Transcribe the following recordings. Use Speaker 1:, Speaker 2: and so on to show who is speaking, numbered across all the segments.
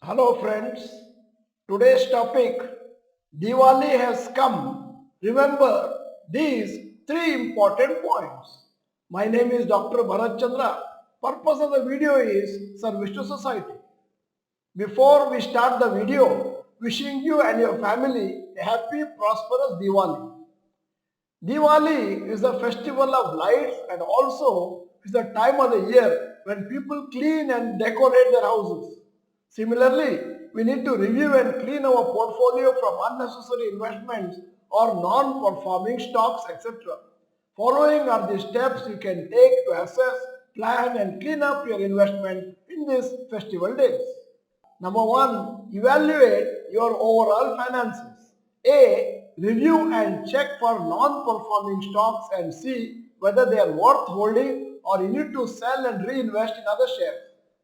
Speaker 1: Hello friends, today's topic Diwali has come. Remember these three important points. My name is Dr. Bharath Chandra. Purpose of the video is service to society. Before we start the video, wishing you and your family a happy prosperous Diwali. Diwali is the festival of lights and also is the time of the year when people clean and decorate their houses. Similarly, we need to review and clean our portfolio from unnecessary investments or non-performing stocks, etc. Following are the steps you can take to assess, plan and clean up your investment in these festival days. Number one, evaluate your overall finances. A. Review and check for non-performing stocks and see whether they are worth holding or you need to sell and reinvest in other shares.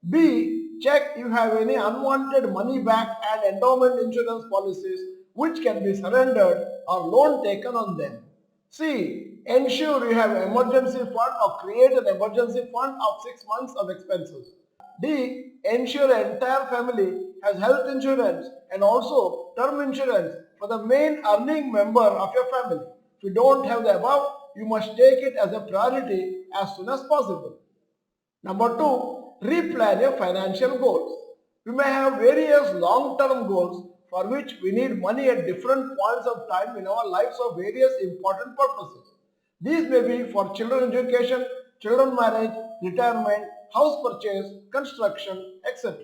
Speaker 1: B. Check if you have any unwanted money back and endowment insurance policies which can be surrendered or loan taken on them. C. Ensure you have an emergency fund or create an emergency fund of 6 months of expenses. D. Ensure the entire family has health insurance and also term insurance for the main earning member of your family. If you don't have the above, you must take it as a priority as soon as possible. Number two, replan your financial goals. We may have various long-term goals for which we need money at different points of time in our lives for various important purposes. These may be for children education, children marriage, retirement, house purchase, construction, etc.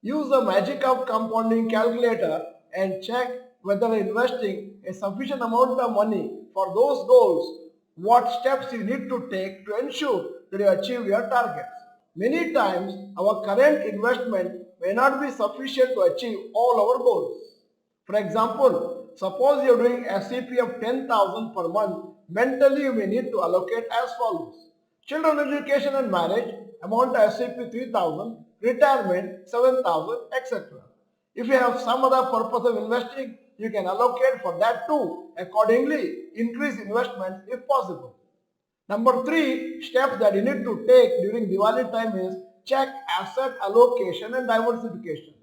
Speaker 1: Use the magic of compounding calculator and check whether investing a sufficient amount of money for those goals, what steps you need to take to ensure that you achieve your targets. Many times, our current investment may not be sufficient to achieve all our goals. For example, suppose you are doing SCP of 10,000 per month, mentally you may need to allocate as follows. Children education and marriage, amount of SCP 3,000, retirement 7,000, etc. If you have some other purpose of investing, you can allocate for that too. Accordingly, increase investments if possible. Number three, steps that you need to take during Diwali time is check asset allocation and diversification.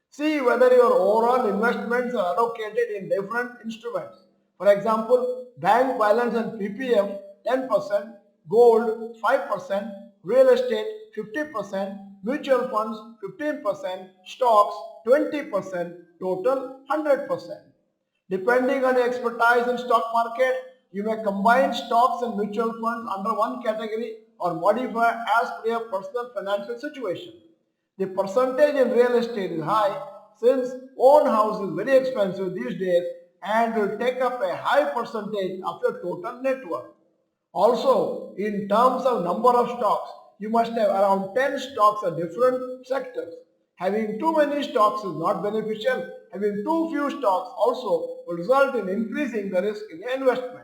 Speaker 1: See whether your overall investments are allocated in different instruments. For example, bank balance and PPF 10%, gold 5%, real estate 50%, mutual funds 15%, stocks 20%, total 100%. Depending on your expertise in stock market, you may combine stocks and mutual funds under one category or modify as per your personal financial situation. The percentage in real estate is high since own house is very expensive these days and will take up a high percentage of your total net worth. Also, in terms of number of stocks, you must have around 10 stocks of different sectors. Having too many stocks is not beneficial. Having too few stocks also will result in increasing the risk in your investments.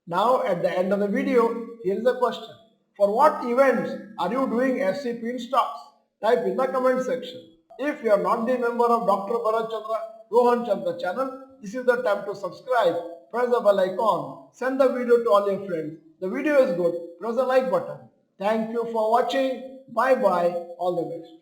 Speaker 1: Now, at the end of the video, here is a question. For what events are you doing SCP in stocks? Type in the comment section. If you are not the member of Dr. Bharath Chandra, Rohan Chandra channel, this is the time to subscribe. Press the bell icon. Send the video to all your friends. The video is good. Press the like button. Thank you for watching. Bye bye. All the best.